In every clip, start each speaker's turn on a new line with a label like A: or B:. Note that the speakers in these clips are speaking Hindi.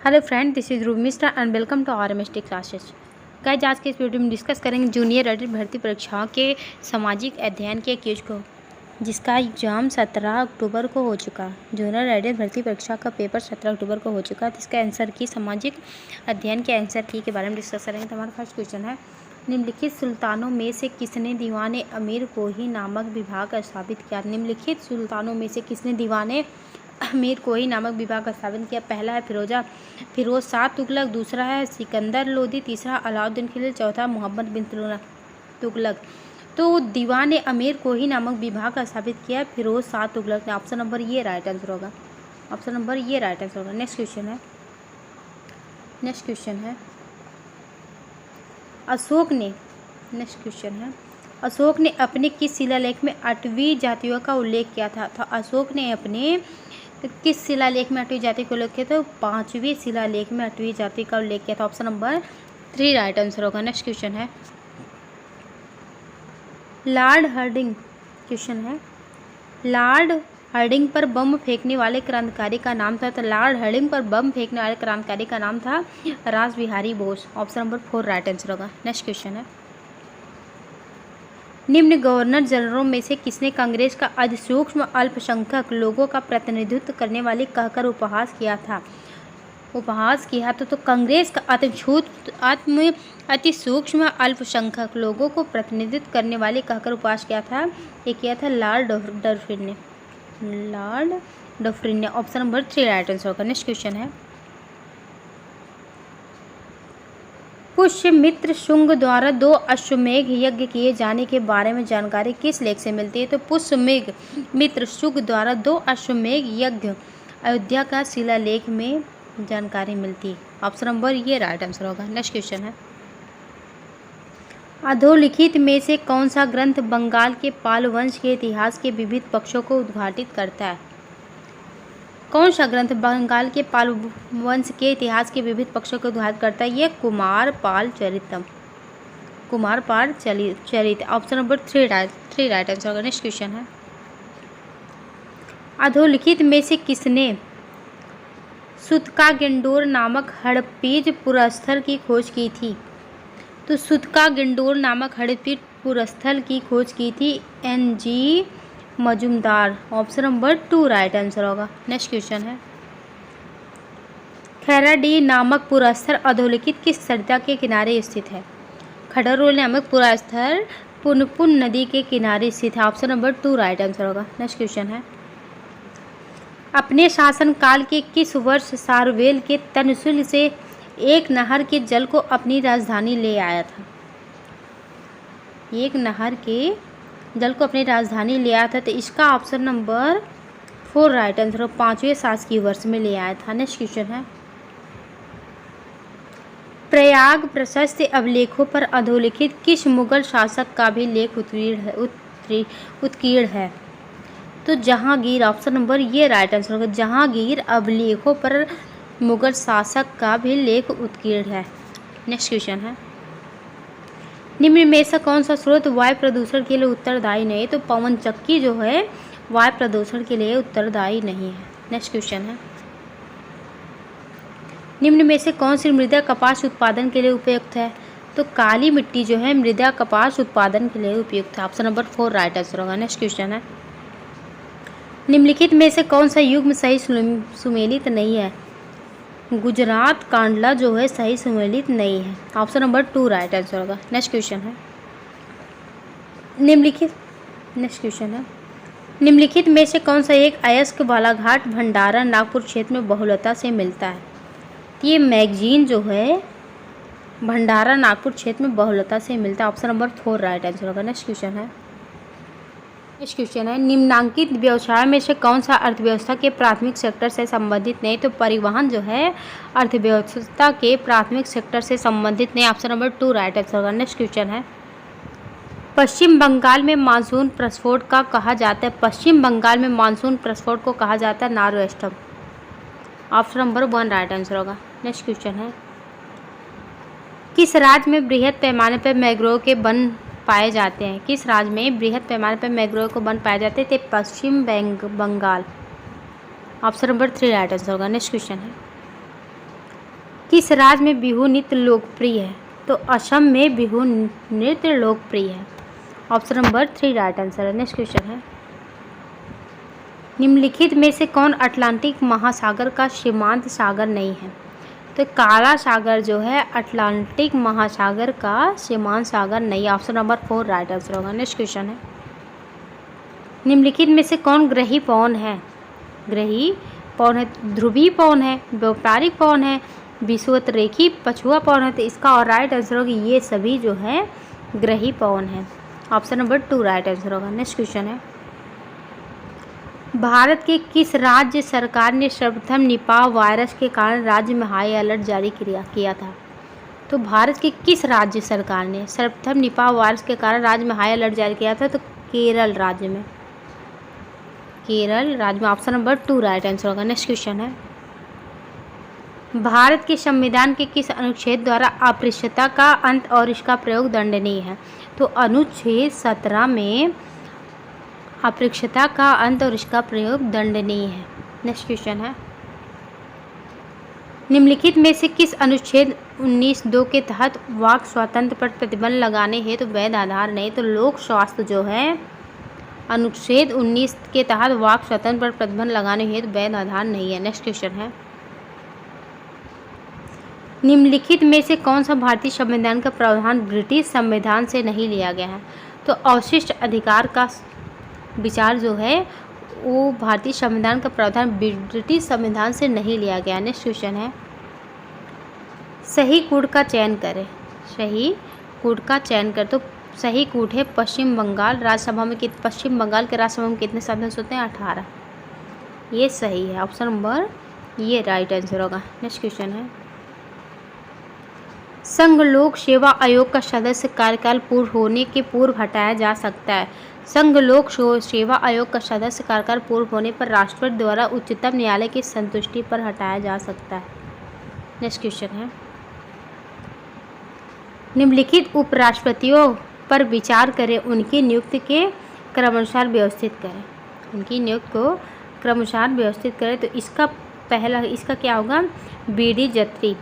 A: Hello friend, this is Ruby Mishra and welcome to RMST classes. Guys, आज के इस वीडियो में डिस्कस करेंगे जूनियर ऑडिट भर्ती परीक्षाओं के सामाजिक अध्ययन के क्यूज को, जिसका एग्ज़ाम 17 अक्टूबर को हो चुका। जूनियर ऑडिट भर्ती परीक्षा का पेपर 17 अक्टूबर को हो चुका। इसका आंसर की सामाजिक अध्ययन के आंसर की के बारे में डिस्कस करेंगे। तो हमारा फर्स्ट क्वेश्चन है, निम्नलिखित सुल्तानों में से किसने दीवाने अमीर कोही नामक विभाग स्थापित किया? निम्नलिखित सुल्तानों में से किसने दीवाने अमीर कोही नामक विभाग स्थापित किया? पहला है फिरोज शाह तुगलक, दूसरा है सिकंदर लोदी, तीसरा अलाउद्दीन खिलजी, चौथा मोहम्मद बिन तुगलक। तो दीवान अमीर कोही नामक विभाग स्थापित किया फिरोज शाह तुगलक ने। ऑप्शन नंबर ये राइट आंसर होगा। ऑप्शन नंबर ये राइट आंसर होगा। नेक्स्ट क्वेश्चन है अशोक ने अपने किस शिलालेख में 8वीं जातियों का उल्लेख किया था? तो अशोक ने अपने किस शिलालेख में 8वीं जाति को उल्लेख किया? तो 5वें शिलालेख में 8वीं जाति का उल्लेख किया था। ऑप्शन नंबर 3 राइट आंसर होगा। नेक्स्ट क्वेश्चन है लॉर्ड हार्डिंग पर बम फेंकने वाले क्रांतिकारी का नाम था। तो लॉर्ड हार्डिंग पर बम फेंकने वाले क्रांतिकारी का नाम था Rash Behari Bose. Option number 4 right answer होगा। नेक्स्ट क्वेश्चन है, निम्न गवर्नर जनरलों में से किसने कांग्रेस का अधिसूक्ष्म अल्पसंख्यक लोगों का प्रतिनिधित्व करने वाले कहकर उपहास किया तो कांग्रेस का अति सूक्ष्म अल्पसंख्यक लोगों को प्रतिनिधित्व करने वाले कहकर उपहास किया था। ये किया था लॉर्ड डफरिन ने। ऑप्शन नंबर 3 राइट आंसर होगा। नेक्स्ट क्वेश्चन है, पुष्यमित्र शुंग द्वारा 2 अश्वमेध यज्ञ किए जाने के बारे में जानकारी किस लेख से मिलती है? तो पुष्यमित्र शुंग द्वारा 2 अश्वमेध यज्ञ अयोध्या का शिलालेख में जानकारी मिलती है। ऑप्शन नंबर ये राइट आंसर होगा। नेक्स्ट क्वेश्चन है, अधोलिखित में से कौन सा ग्रंथ बंगाल के पाल वंश के इतिहास के विविध पक्षों को उद्घाटित करता है? कौन सा ग्रंथ बंगाल के पाल वंश के इतिहास के विविध पक्षों को उद्घाटित करता है? ये कुमारपाल चरित। ऑप्शन नंबर 3 राइट आंसर होगा। नेक्स्ट क्वेश्चन है, अधोलिखित में से किसने सुतका-गिंडोर नामक हड़प्पीय पुरस्थल की खोज की थी? तो सुतका-गिंडोर नामक हड़प्पीय पुरस्थल की खोज की थी NG Majumdar. Option number 2 right answer होगा। नेक्स्ट क्वेश्चन है, खैराडीह नामक पुरस्थल अधोलिखित किस सरिता के किनारे स्थित है? खडरोल नामक पुरस्थल पुनपुन नदी के किनारे स्थित है। ऑप्शन नंबर 2 राइट आंसर होगा। नेक्स्ट क्वेश्चन है, अपने शासनकाल के किस वर्ष सारवेल के तनसुल से एक नहर के जल को अपनी राजधानी ले आया था? एक नहर के जल को अपनी राजधानी ले आया था। तो इसका ऑप्शन नंबर 4 राइट आंसर हो। 5वें शासकीय वर्ष में ले आया था। नेक्स्ट क्वेश्चन है, प्रयाग प्रशस्त अभिलेखों पर अधोलिखित किस मुगल शासक का भी लेख उत्कीर्ण है? तो जहांगीर। ऑप्शन नंबर ये राइट आंसर होगा। जहांगीर अभिलेखों पर मुगल शासक का भी लेख उत्कीर्ण है। नेक्स्ट क्वेश्चन है, निम्न में से कौन सा स्रोत वायु प्रदूषण के लिए उत्तरदायी नहीं? तो पवन चक्की जो है वायु प्रदूषण के लिए उत्तरदायी नहीं है। नेक्स्ट क्वेश्चन है, निम्न में से कौन सी मृदा कपास उत्पादन के लिए उपयुक्त है? तो काली मिट्टी जो है मृदा कपास उत्पादन के लिए उपयुक्त है। ऑप्शन नंबर 4 राइट आंसर होगा। नेक्स्ट क्वेश्चन है, निम्नलिखित में से कौन सा युग्म सही सुमेलित नहीं है? गुजरात कांडला जो है सही सुमेलित नहीं है। ऑप्शन नंबर 2 राइट आंसर होगा। नेक्स्ट क्वेश्चन है, निम्नलिखित में से कौन सा एक अयस्क बालाघाट भंडारा नागपुर क्षेत्र में बहुलता से मिलता है? ये मैगजीन जो है भंडारा नागपुर क्षेत्र में बहुलता से मिलता है। ऑप्शन नंबर 4 राइट आंसर होगा। नेक्स्ट क्वेश्चन है, निम्नांकित व्यवसाय में से कौन सा अर्थव्यवस्था के प्राथमिक सेक्टर से संबंधित नहीं? तो परिवहन जो है अर्थव्यवस्था के प्राथमिक सेक्टर से संबंधित नहीं। ऑप्शन नंबर 2 राइट आंसर होगा। नेक्स्ट क्वेश्चन है, पश्चिम बंगाल में मानसून प्रस्फोट का कहा जाता है? पश्चिम बंगाल में मानसून प्रस्फोट को कहा जाता है नार्वेस्टम। ऑप्शन नंबर 1 राइट आंसर होगा। नेक्स्ट क्वेश्चन है, किस राज्य में बृहद पैमाने पर मैंग्रोव के वन पाए जाते हैं? किस राज्य में बृहद पैमाने पर मैंग्रोव को वन पाए जाते थे? Paschim Bangal. Option number 3 right answer होगा। नेक्स्ट क्वेश्चन है, किस राज्य में बिहू नृत्य लोकप्रिय है? तो असम में बिहू नृत्य लोकप्रिय है। ऑप्शन नंबर 3 राइट आंसर है। नेक्स्ट क्वेश्चन है, निम्नलिखित में से कौन अटलांटिक महासागर का सीमांत सागर नहीं है? तो काला सागर जो है अटलांटिक महासागर का सीमांत सागर नहीं है। ऑप्शन नंबर 4 राइट आंसर होगा। नेक्स्ट क्वेश्चन है, निम्नलिखित में से कौन ग्रही पवन है? ग्रही पवन है, ध्रुवीय पवन है, व्यापारिक पवन है, विषुवतरेखी पछुआ पवन है। तो इसका और राइट आंसर होगा ये सभी जो है ग्रही पवन है। ऑप्शन नंबर 2 राइट आंसर होगा। नेक्स्ट क्वेश्चन है, भारत के किस राज्य सरकार ने सर्वप्रथम निपाह वायरस के कारण राज्य में हाई अलर्ट जारी किया था? तो भारत के किस राज्य सरकार ने सर्वप्रथम निपाह वायरस के कारण राज्य में हाई अलर्ट जारी किया था? तो केरल राज्य में, केरल राज्य में। ऑप्शन नंबर 2 राइट आंसर होगा। नेक्स्ट क्वेश्चन है, भारत के संविधान के किस अनुच्छेद द्वारा अस्पृश्यता का अंत और इसका प्रयोग दंडनीय है? तो अनुच्छेद 17 में अस्पृश्यता का अंत और इसका प्रयोग दंडनीय है। नेक्स्ट क्वेश्चन है, निम्नलिखित में से किस अनुच्छेद 19(2) के तहत वाक स्वातंत्र्य पर प्रतिबंध लगाने हेतु वैध आधार नहीं? तो लोक स्वास्थ्य जो है अनुच्छेद 19 के तहत वाक स्वातंत्र्य पर प्रतिबंध लगाने हेतु वैध आधार नहीं है। नेक्स्ट क्वेश्चन है, निम्नलिखित में से कौन सा भारतीय संविधान का प्रावधान ब्रिटिश संविधान से नहीं लिया गया है? तो अवशिष्ट अधिकार का विचार जो है वो भारतीय संविधान का प्रावधान ब्रिटिश संविधान से नहीं लिया गया। नेक्स्ट क्वेश्चन है, सही कूट का चयन करें। सही कूट का चयन कर, तो सही कूट है पश्चिम बंगाल राज्यसभा में। पश्चिम बंगाल के राज्यसभा में कितने सदस्य होते हैं? 18। ये सही है। ऑप्शन नंबर ये राइट आंसर होगा। नेक्स्ट क्वेश्चन है, संघ लोक सेवा आयोग का सदस्य कार्यकाल पूर्ण होने के पूर्व हटाया जा सकता है। संघ लोक सेवा आयोग का सदस्य कार्यकाल पूर्ण होने पर राष्ट्रपति द्वारा उच्चतम न्यायालय की संतुष्टि पर हटाया जा सकता है। नेक्स्ट क्वेश्चन है, निम्नलिखित उपराष्ट्रपतियों पर विचार करें, उनकी नियुक्ति के क्रमानुसार व्यवस्थित करें। उनकी नियुक्ति को क्रमानुसार व्यवस्थित करें। तो इसका पहला इसका क्या होगा? BD जत्री,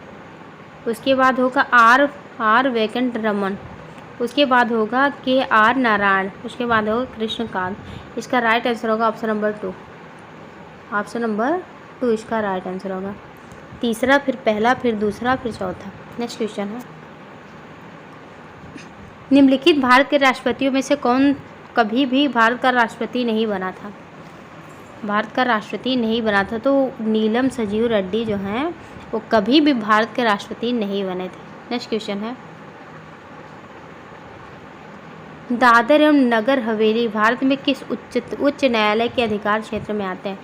A: उसके बाद होगा आर वेंकट रमन, उसके बाद होगा KR नारायण, उसके बाद होगा कृष्णकांत। इसका राइट आंसर होगा ऑप्शन नंबर 2। ऑप्शन नंबर 2 इसका राइट आंसर होगा। तीसरा, फिर पहला, फिर दूसरा, फिर चौथा। नेक्स्ट क्वेश्चन है, निम्नलिखित भारत के राष्ट्रपतियों में से कौन कभी भी भारत का राष्ट्रपति नहीं बना था? भारत का राष्ट्रपति नहीं बना था। तो नीलम संजीव रेड्डी जो हैं वो कभी भी भारत के राष्ट्रपति नहीं बने थे। नेक्स्ट क्वेश्चन है, दादर एवं नगर हवेली भारत में किस उच्च न्यायालय के अधिकार क्षेत्र में आते हैं?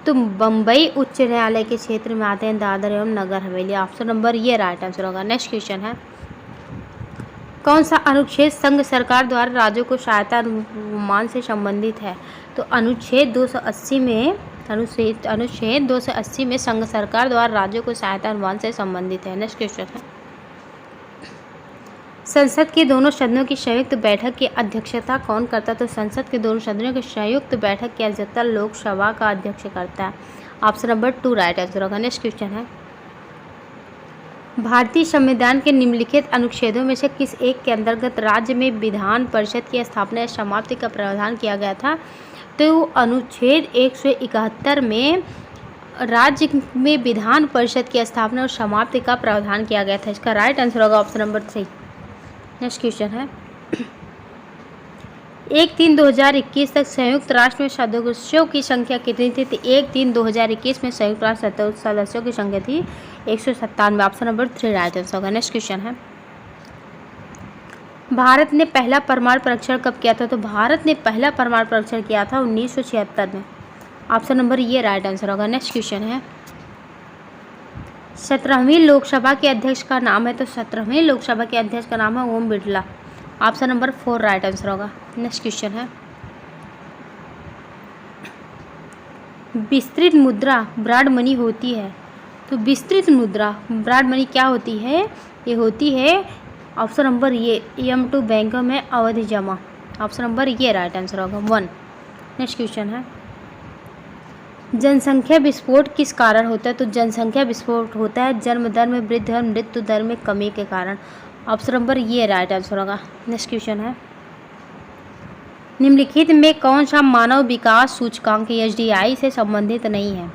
A: तो बम्बई उच्च न्यायालय के क्षेत्र में आते हैं दादर एवं नगर हवेली। ऑप्शन नंबर ये राइट आंसर होगा। नेक्स्ट क्वेश्चन है, कौन सा अनुच्छेद संघ सरकार द्वारा राज्यों को सहायता अनुमान से संबंधित है? तो अनुच्छेद 280 में संघ सरकार द्वारा राज्यों को सहायता अनुमान से संबंधित है। नेक्स्ट क्वेश्चन है, संसद के दोनों सदनों की संयुक्त बैठक की अध्यक्षता कौन करता है? तो संसद के दोनों सदनों की संयुक्त बैठक की अध्यक्षता लोकसभा का अध्यक्ष करता है। ऑप्शन नंबर 2 राइट आंसर होगा। नेक्स्ट क्वेश्चन है, भारतीय संविधान के निम्नलिखित अनुच्छेदों में से किस एक के अंतर्गत राज्य में विधान परिषद की स्थापना या समाप्ति का प्रावधान किया गया था? तो अनुच्छेद 171 में राज्य में विधान परिषद की स्थापना और समाप्ति का प्रावधान किया गया था। इसका राइट आंसर होगा ऑप्शन नंबर 3। नेक्स्ट क्वेश्चन है, 1/3/2021 तक संयुक्त राष्ट्र में सदस्यों की संख्या कितनी थी? तो 1/3/2021 में संयुक्त राष्ट्र सदस्यों की संख्या थी 197। ऑप्शन नंबर 3 राइट आंसर होगा। नेक्स्ट क्वेश्चन है, भारत ने पहला परमाणु परीक्षण कब किया था? तो भारत ने पहला परमाणु परीक्षण किया था 1976 में। ऑप्शन नंबर ये राइट आंसर होगा। नेक्स्ट क्वेश्चन है, 17वीं लोकसभा के अध्यक्ष का नाम है? तो 17वीं लोकसभा के अध्यक्ष का नाम है Om Birla. Option number 4 right answer होगा। नेक्स्ट क्वेश्चन है, विस्तृत मुद्रा ब्रॉड मनी होती है? तो विस्तृत मुद्रा ब्रॉड मनी क्या होती है? ये होती है ऑप्शन नंबर ये M2 बैंकों में अवधि जमा। ऑप्शन नंबर ये राइट आंसर होगा 1। नेक्स्ट क्वेश्चन है, जनसंख्या विस्फोट किस कारण होता है? तो जनसंख्या विस्फोट होता है जन्म दर में वृद्धि और मृत्यु दर में कमी के कारण। ऑप्शन नंबर ये राइट आंसर होगा। नेक्स्ट क्वेश्चन है, निम्नलिखित में कौन सा मानव विकास सूचकांक SDI से संबंधित नहीं है?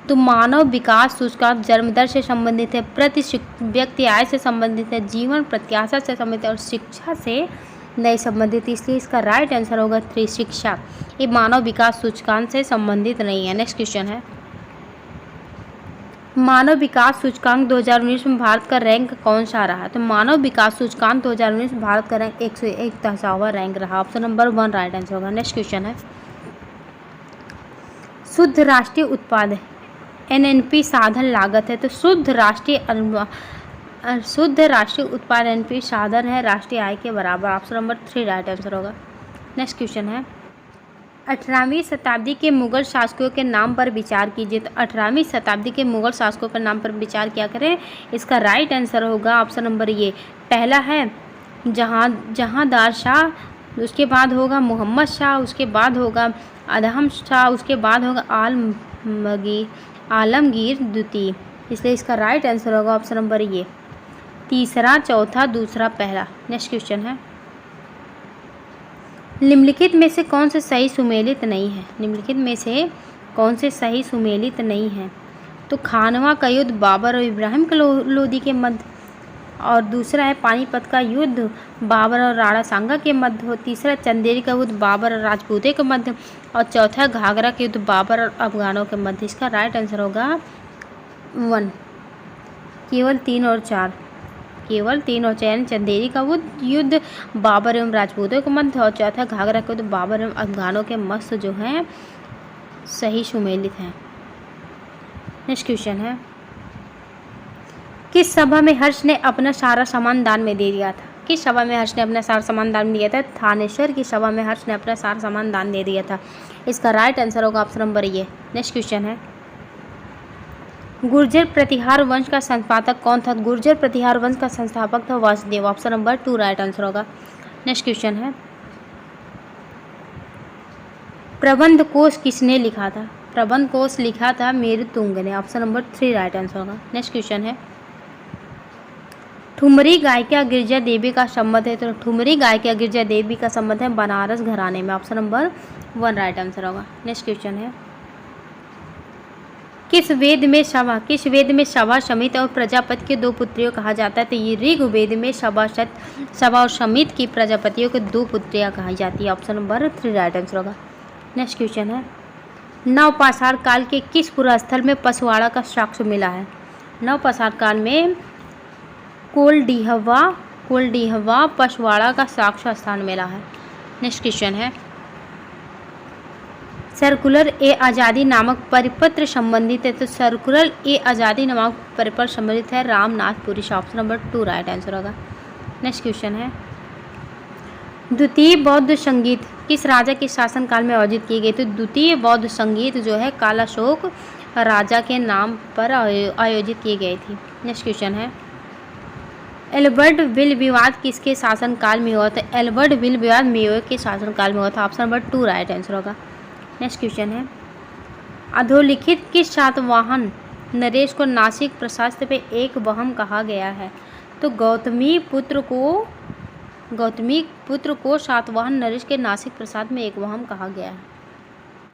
A: तो मानव विकास सूचकांक जन्म दर से संबंधित है, प्रति व्यक्ति आय से संबंधित है, जीवन प्रत्याशा से संबंधित है और शिक्षा से नहीं संबंधित, इसलिए इसका राइट आंसर होगा 3 शिक्षा। ये मानव विकास सूचकांक से संबंधित नहीं है। नेक्स्ट क्वेश्चन है, मानव विकास सूचकांक 2019 में भारत का रैंक कौन सा रहा? तो मानव विकास सूचकांक 2019 में भारत का रैंक 101वां रैंक रहा। ऑप्शन नंबर 1 राइट आंसर होगा। नेक्स्ट क्वेश्चन है, शुद्ध राष्ट्रीय उत्पाद NNP साधन लागत है। तो शुद्ध राष्ट्रीय उत्पाद NNP साधन है राष्ट्रीय आय के बराबर। ऑप्शन नंबर 3 राइट आंसर होगा। नेक्स्ट क्वेश्चन है, 18वीं शताब्दी के मुगल शासकों के नाम पर विचार कीजिए। तो 18वीं शताब्दी के मुगल शासकों के नाम पर विचार किया करें, इसका राइट आंसर होगा ऑप्शन नंबर ये। पहला है जहांदार शाह, उसके बाद होगा मोहम्मद शाह, उसके बाद होगा अदहम शाह, उसके बाद होगा आलमगीर द्वितीय, इसलिए इसका राइट आंसर होगा ऑप्शन नंबर ये। तीसरा, चौथा, दूसरा, पहला। नेक्स्ट क्वेश्चन है, निम्नलिखित में से कौन से सही सुमेलित नहीं है? निम्नलिखित में से कौन से सही सुमेलित नहीं है? तो खानवा का युद्ध बाबर और इब्राहिम लोदी के मध्य, और दूसरा है पानीपत का युद्ध बाबर और राणा सांगा के मध्य, और तीसरा चंदेरी का युद्ध बाबर और राजपूतों के मध्य, और चौथा घाघरा के युद्ध बाबर और अफगानों के मध्य। इसका राइट आंसर होगा 1। केवल 3 और 4, केवल 3 और 4, चंदेरी का युद्ध बाबर एवं राजपूतों के मध्य, और चौथा घाघरा का युद्ध बाबर एवं अफगानों के मध्य जो हैं सही सुमेलित हैं। नेक्स्ट क्वेश्चन है, किस सभा में हर्ष ने अपना सारा सामान दान में दे दिया था? किस सभा में हर्ष ने अपना सारा सामान दान में दिया था? थानेश्वर की सभा में हर्ष ने अपना सारा सामान दान दे दिया था। इसका राइट आंसर होगा ऑप्शन नंबर ये। नेक्स्ट क्वेश्चन है, गुर्जर प्रतिहार वंश का संस्थापक कौन था? गुर्जर प्रतिहार वंश का संस्थापक था Vasudev. Option number 2 right answer होगा। नेक्स्ट क्वेश्चन है, प्रबंध कोश किसने लिखा था? प्रबंध कोश लिखा था मेरुतुंग ने। ऑप्शन नंबर 3 राइट आंसर होगा। नेक्स्ट क्वेश्चन है, ठुमरी गायिका गिरिजा देवी का संबंध है। तो ठुमरी गायिका गिरिजा देवी का संबंध है बनारस घराने में। ऑप्शन नंबर 1 राइट आंसर होगा। नेक्स्ट क्वेश्चन है, किस वेद में सभा समित और प्रजापति के 2 पुत्रियों कहा जाता है? तो ये ऋग्वेद में सभा और समित की प्रजापतियों के 2 पुत्रियां कही जाती है। ऑप्शन नंबर 3 राइट आंसर होगा। नेक्स्ट क्वेश्चन है, नवपाषाण काल के किस पुरास्थल में पसवाड़ा का साक्ष्य मिला है? नवपाषाण काल में कोलडीहवा पसवाड़ा का साक्ष्य स्थान मिला है। नेक्स्ट क्वेश्चन है, सर्कुलर ए आज़ादी नामक परिपत्र संबंधित है। तो सर्कुलर ए आज़ादी नामक परिपत्र संबंधित है रामनाथपुरी से। ऑप्शन नंबर 2 राइट आंसर होगा। नेक्स्ट क्वेश्चन है, द्वितीय बौद्ध संगीत किस राजा के शासनकाल में आयोजित की गई? तो द्वितीय बौद्ध संगीत जो है कालाशोक राजा के नाम पर आयोजित की गई थी। नेक्स्ट क्वेश्चन है, एल्बर्ट विल विवाद किसके शासनकाल में हुआ था? एल्बर्ट विल विवाद मेयो के शासनकाल में हुआ था। ऑप्शन नंबर 2 राइट आंसर होगा। नेक्स्ट क्वेश्चन है, अधोलिखित किस सातवाहन नरेश को नासिक प्रशस्त पे एक वहम कहा गया है? तो गौतमी पुत्र को सातवाहन नरेश के नासिक प्रसाद में एक वहम कहा गया है।